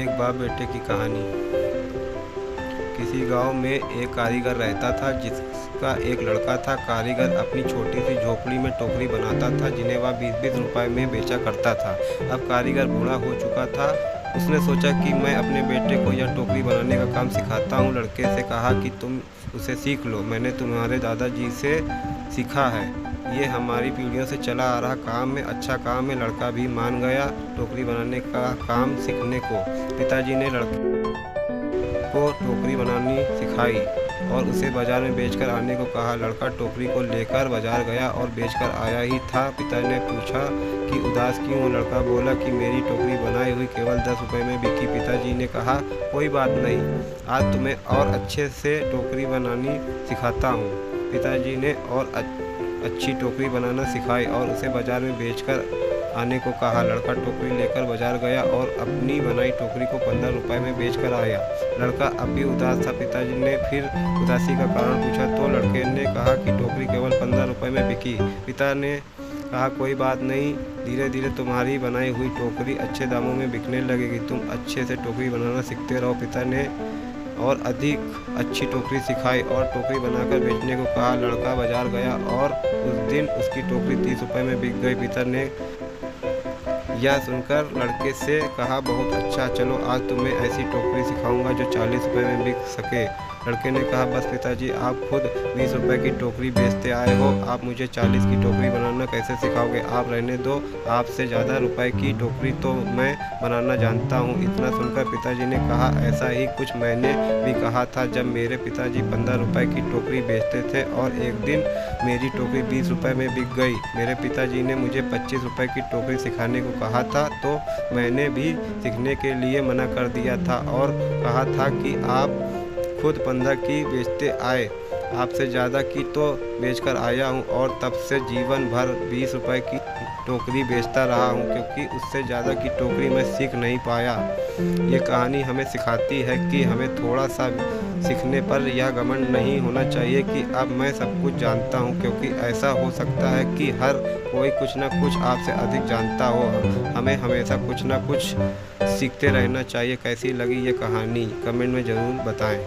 एक बाप बेटे की कहानी। किसी गांव में एक कारीगर रहता था जिसका एक लड़का था। कारीगर अपनी छोटी सी झोपड़ी में टोकरी बनाता था जिन्हें वह 20-20 रुपए में बेचा करता था। अब कारीगर बूढ़ा हो चुका था। उसने सोचा कि मैं अपने बेटे को यह टोकरी बनाने का काम सिखाता हूँ। लड़के से कहा कि तुम उसे सीख लो, मैंने तुम्हारे दादाजी से सीखा है, ये हमारी पीढ़ियों से चला आ रहा काम है, अच्छा काम है। लड़का भी मान गया टोकरी बनाने का काम सीखने को। पिताजी ने लड़के को टोकरी बनानी सिखाई और उसे बाजार में बेचकर आने को कहा। लड़का टोकरी को लेकर बाजार गया और बेचकर आया ही था। पिता ने पूछा कि उदास क्यों हो? लड़का बोला कि मेरी टोकरी बनाई हुई केवल 10 रुपए में बिकी। पिताजी ने कहा कोई बात नहीं, आज तुम्हें और अच्छे से टोकरी बनानी सिखाता हूँ। पिताजी ने और अच्छी टोकरी बनाना सिखाई और उसे बाजार में बेचकर आने को कहा। लड़का टोकरी लेकर बाजार गया और अपनी बनाई टोकरी को 15 रुपए में बेच कर आया। लड़का अब भी उदास था। पिताजी ने फिर उदासी का कारण पूछा तो लड़के ने कहा कि टोकरी केवल 15 रुपए में बिकी। पिता ने कहा कोई बात नहीं, धीरे धीरे तुम्हारी बनाई हुई टोकरी अच्छे दामों में बिकने लगेगी, तुम अच्छे से टोकरी बनाना सीखते रहो। पिता ने और अधिक अच्छी टोकरी सिखाई और टोकरी बनाकर बेचने को कहा। लड़का बाजार गया और उस दिन उसकी टोकरी 30 रुपए में बिक गई। पिता ने यह सुनकर लड़के से कहा बहुत अच्छा, चलो आज तुम्हें ऐसी टोकरी सिखाऊंगा जो 40 रुपए में बिक सके। लड़के ने कहा बस पिताजी, आप खुद 20 रुपए की टोकरी बेचते आए हो, आप मुझे 40 की टोकरी बनाना कैसे सिखाओगे? आप रहने दो, आपसे ज़्यादा रुपए की टोकरी तो मैं बनाना जानता हूँ। इतना सुनकर पिताजी ने कहा ऐसा ही कुछ मैंने भी कहा था जब मेरे पिताजी 15 रुपए की टोकरी बेचते थे और एक दिन मेरी टोकरी 20 रुपए में बिक गई। मेरे पिताजी ने मुझे 25 रुपए की टोकरी सिखाने को कहा था तो मैंने भी सीखने के लिए मना कर दिया था और कहा था कि आप खुद 15 की बेचते आए, आपसे ज़्यादा की तो बेचकर आया हूँ और तब से जीवन भर 20 रुपए की टोकरी बेचता रहा हूँ क्योंकि उससे ज़्यादा की टोकरी मैं सीख नहीं पाया। ये कहानी हमें सिखाती है कि हमें थोड़ा सा सीखने पर यह घमंड नहीं होना चाहिए कि अब मैं सब कुछ जानता हूँ, क्योंकि ऐसा हो सकता है कि हर कोई कुछ ना कुछ आपसे अधिक जानता हो। हमें हमेशा कुछ ना कुछ सीखते रहना चाहिए। कैसी लगी ये कहानी कमेंट में ज़रूर बताएं।